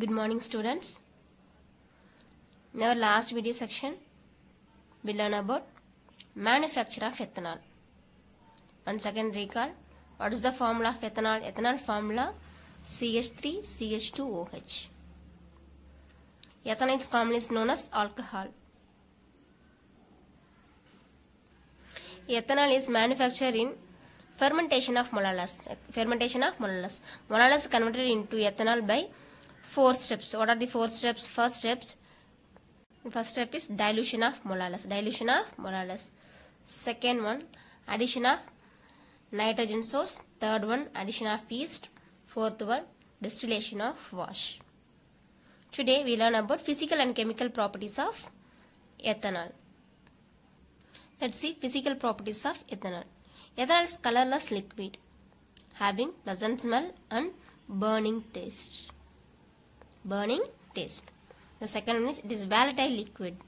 Good morning, students. In our last video section, we learn about manufacture of ethanol. Once again, recall what is the formula of ethanol? Ethanol formula CH3CH2OH. Ethanol is commonly known as alcohol. Ethanol is manufactured in fermentation of molasses. Molasses converted into ethanol by 4 steps. What are the 4 steps? First step is dilution of molasses. Second one, addition of nitrogen source. Third one, addition of yeast. Fourth one, distillation of wash. Today we learn about physical and chemical properties of ethanol. Let's see physical properties of ethanol. Ethanol is colorless liquid having pleasant smell and burning taste. The second one is it is volatile liquid.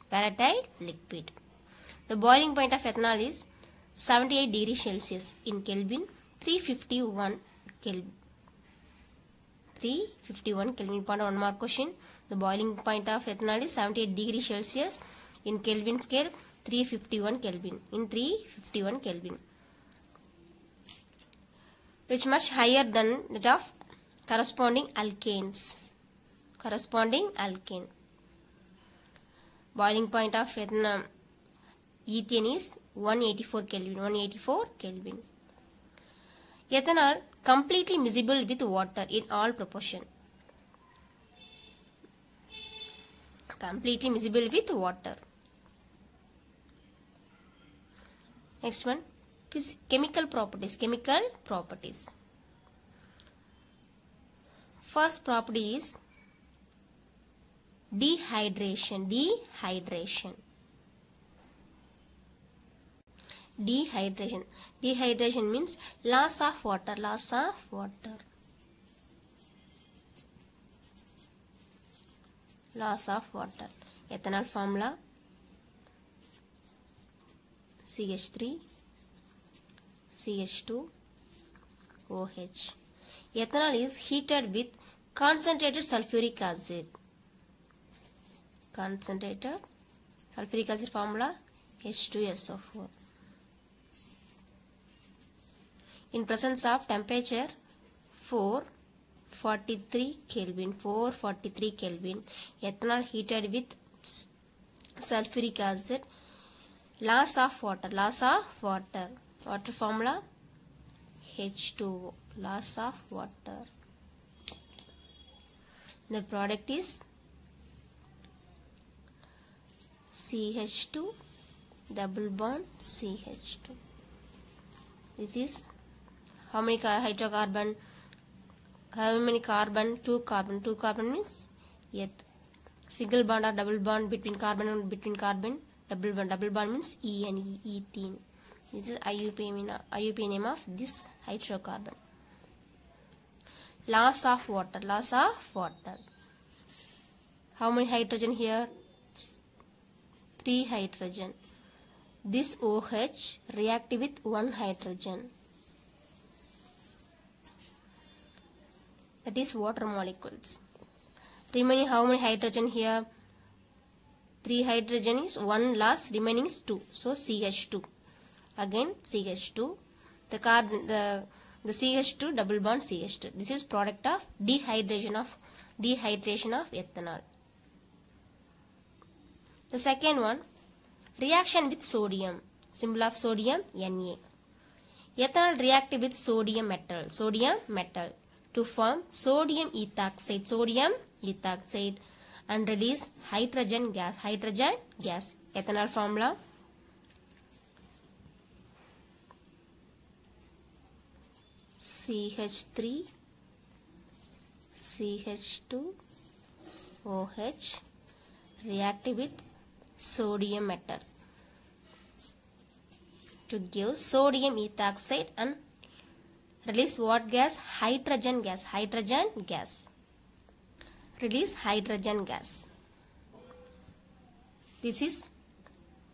The boiling point of ethanol is 78 degrees Celsius in Kelvin, 351 Kelvin. Point one more question. The boiling point of ethanol is 78 degrees Celsius in Kelvin scale, 351 Kelvin. Which much higher than that of corresponding alkane. Boiling point of ethane is 184 Kelvin. Ethanol completely miscible with water in all proportion. Next one, chemical properties. First property is dehydration. Dehydration means loss of water. Ethanol formula CH3 CH2OH. Ethanol is heated with concentrated sulfuric acid. Formula H2SO4. In presence of temperature 443 Kelvin. Ethanol heated with sulfuric acid. Loss of water. Water formula H2O. Loss of water. The product is CH2 double bond CH2. This is how many hydrocarbon? How many carbon? 2 carbon. 2 carbon means eth. Single bond or double bond between carbon and between carbon. Double bond means ene, ethene. This is IUP name of this hydrocarbon. Loss of water. How many hydrogen here? 3 hydrogen. This OH react with 1 hydrogen. That is water molecules. Remaining how many hydrogen here? 3 hydrogen is 1 loss, remaining is 2. So CH2. Again CH2. The CH2 double bond CH2. This is product of dehydration of ethanol. The second one, reaction with sodium. Symbol of sodium Na. Ethanol react with sodium metal to form sodium ethoxide and release hydrogen gas. Ethanol formula CH3 CH2OH react with sodium metal to give sodium ethoxide and release what gas? Hydrogen gas. Release hydrogen gas. This is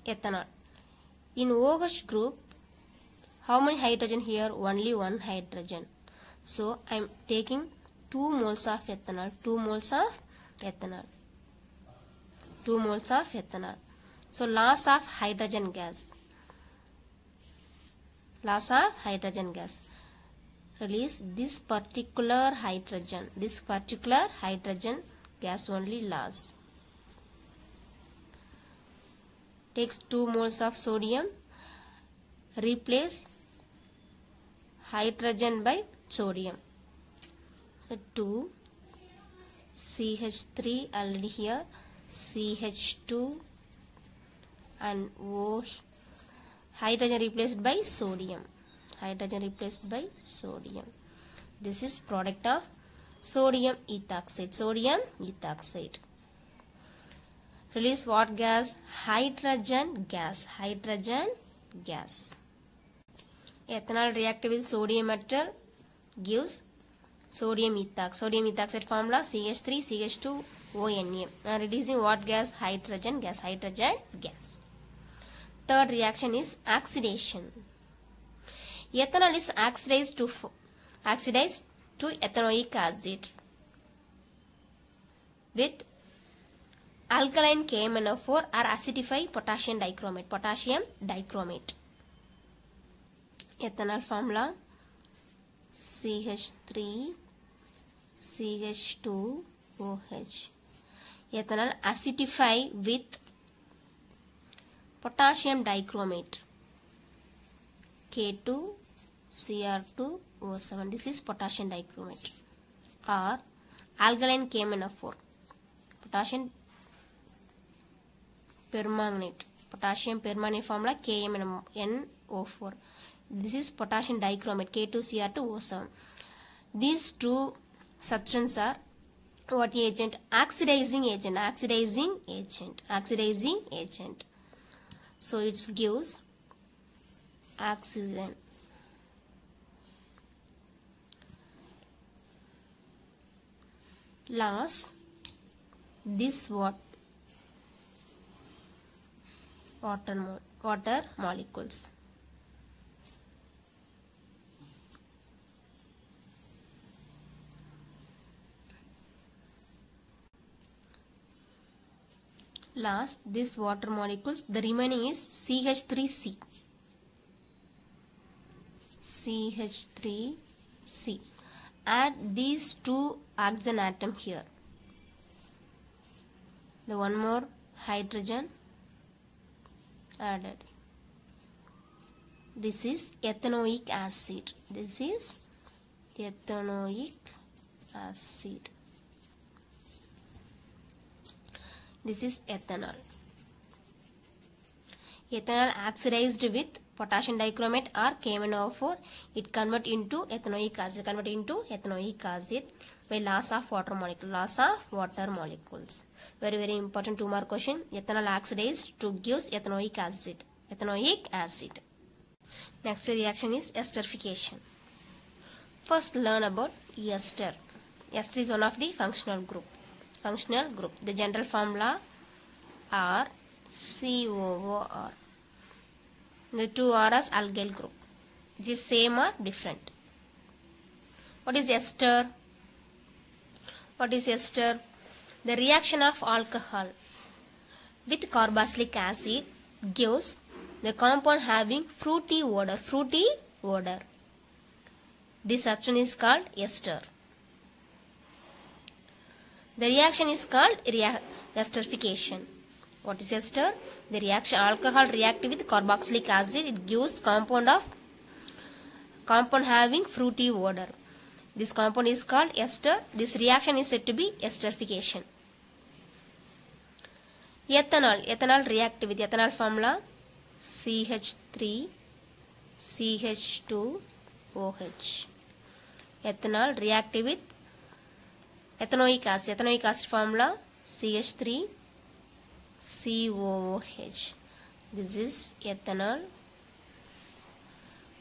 ethanol. In OH group, how many hydrogen here? Only 1 hydrogen. So I am taking 2 moles of ethanol. 2 moles of ethanol. 2 moles of ethanol. So loss of hydrogen gas. Loss of hydrogen gas. Release this particular hydrogen gas only loss. Takes 2 moles of sodium, replace hydrogen by sodium. So 2 CH3 already here, CH2 and O, hydrogen replaced by sodium. This is product of sodium ethoxide. Release what gas? Hydrogen gas. Ethanol reacted with sodium metal gives sodium ethoxide formula CH3 CH2 ONA, and releasing what gas? Hydrogen gas. Third reaction is oxidation. Ethanol is oxidized to ethanoic acid with alkaline KMnO4 or acidify potassium dichromate. Ethanol formula CH3 CH2 OH. Ethanol acidify with potassium dichromate K2 Cr2O7. This is potassium dichromate or alkaline KMnO4, potassium permanganate formula KMnO4. This is potassium dichromate K2Cr2O7. These two substances are what agent? Oxidizing agent. So it gives oxygen. Loss this water molecules. Last this water molecules, the remaining is CH3C. Add these two oxygen atom here. The one more hydrogen added. This is ethanoic acid. This is ethanoic acid. This is ethanol. Ethanol oxidized with potassium dichromate or KMnO4. It convert into ethanoic acid by loss of water molecules. Very, very important 2 mark question. Ethanol oxidized to gives ethanoic acid. Next reaction is esterification. First learn about ester. Ester is one of the functional group. The general formula are COOR. The two are as alkyl group. Is it same or different? What is ester? The reaction of alcohol with carboxylic acid gives the compound having fruity odor. This substance is called ester. The reaction is called esterification. What is ester? The reaction alcohol react with carboxylic acid. It gives compound having fruity odor. This compound is called ester. This reaction is said to be esterification. Ethanol react with ethanol formula CH3 CH2 OH. Ethanol react with ethanoic acid formula CH3 COOH. This is ethanol.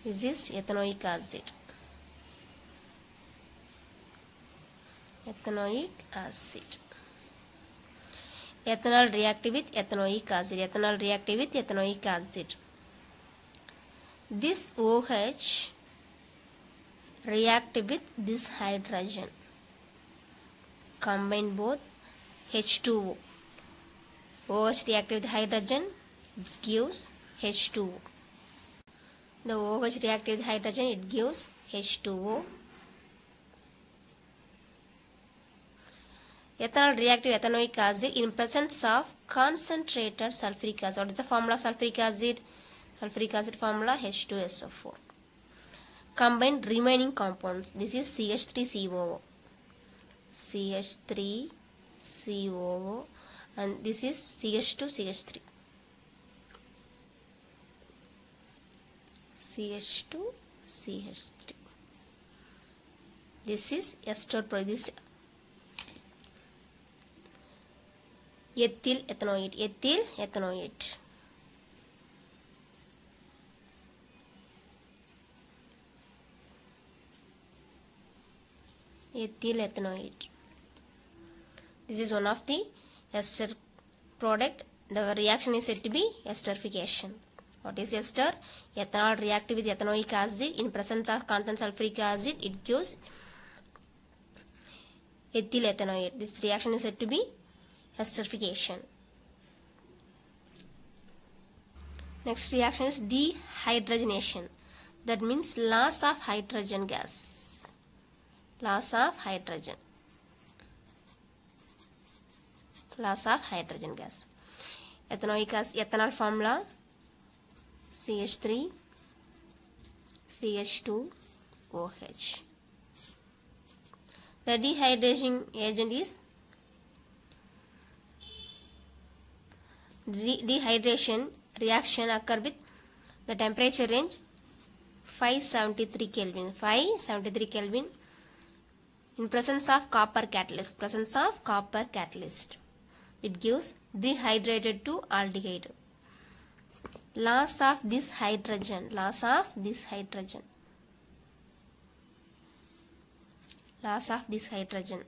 This is ethanoic acid. Ethanol react with ethanoic acid. This OH react with this hydrogen. Combine both H2O. OH reacted with hydrogen, it gives H2O. The OH reacted with hydrogen, it gives H2O. Ethanol reacted with ethanoic acid in presence of concentrated sulfuric acid. What is the formula of sulfuric acid? Sulfuric acid formula H2SO4. Combine remaining compounds. This is CH3COO. CH3COO and this is CH2CH3. CH2CH3. This is ester produce. Ethyl ethanoate. Ethyl ethanoate. Ethyl ethanoate. This is one of the ester product. The reaction is said to be esterification. What is ester? Ethanol reacted with ethanoic acid in presence of constant sulfuric acid. It gives ethyl ethanoate. This reaction is said to be esterification. Next reaction is dehydrogenation. That means loss of hydrogen gas. Loss of hydrogen. Loss of hydrogen gas. Ethanoic acid, ethanol formula CH3 CH2OH. The dehydration agent is dehydration reaction occur with the temperature range 573 Kelvin. 573 Kelvin in presence of copper catalyst. Presence of copper catalyst. It gives dehydrated to aldehyde. Loss of this hydrogen. Loss of this hydrogen. Loss of this hydrogen.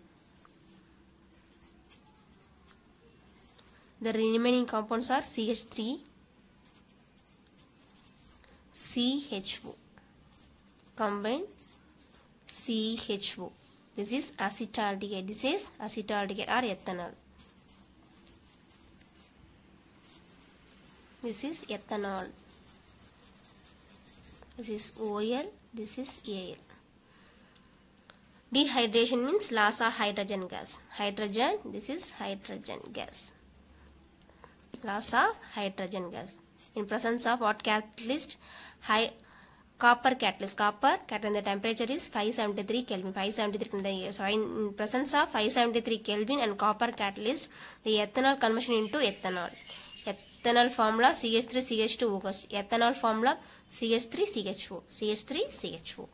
The remaining compounds are CH3, CHO. Combine CHO. This is acetaldehyde. This is acetaldehyde or ethanol. This is ethanol. This is OL. This is AL. Dehydration means loss of hydrogen gas. Hydrogen. This is hydrogen gas. Loss of hydrogen gas. In presence of what catalyst? Copper catalyst. Copper catalyst. The temperature is 573 Kelvin. 573. So in presence of 573 Kelvin and copper catalyst, the ethanol conversion into ethanol. Ethanol formula CH3CH2OH. Ethanol formula CH3CHO. CH3CHO.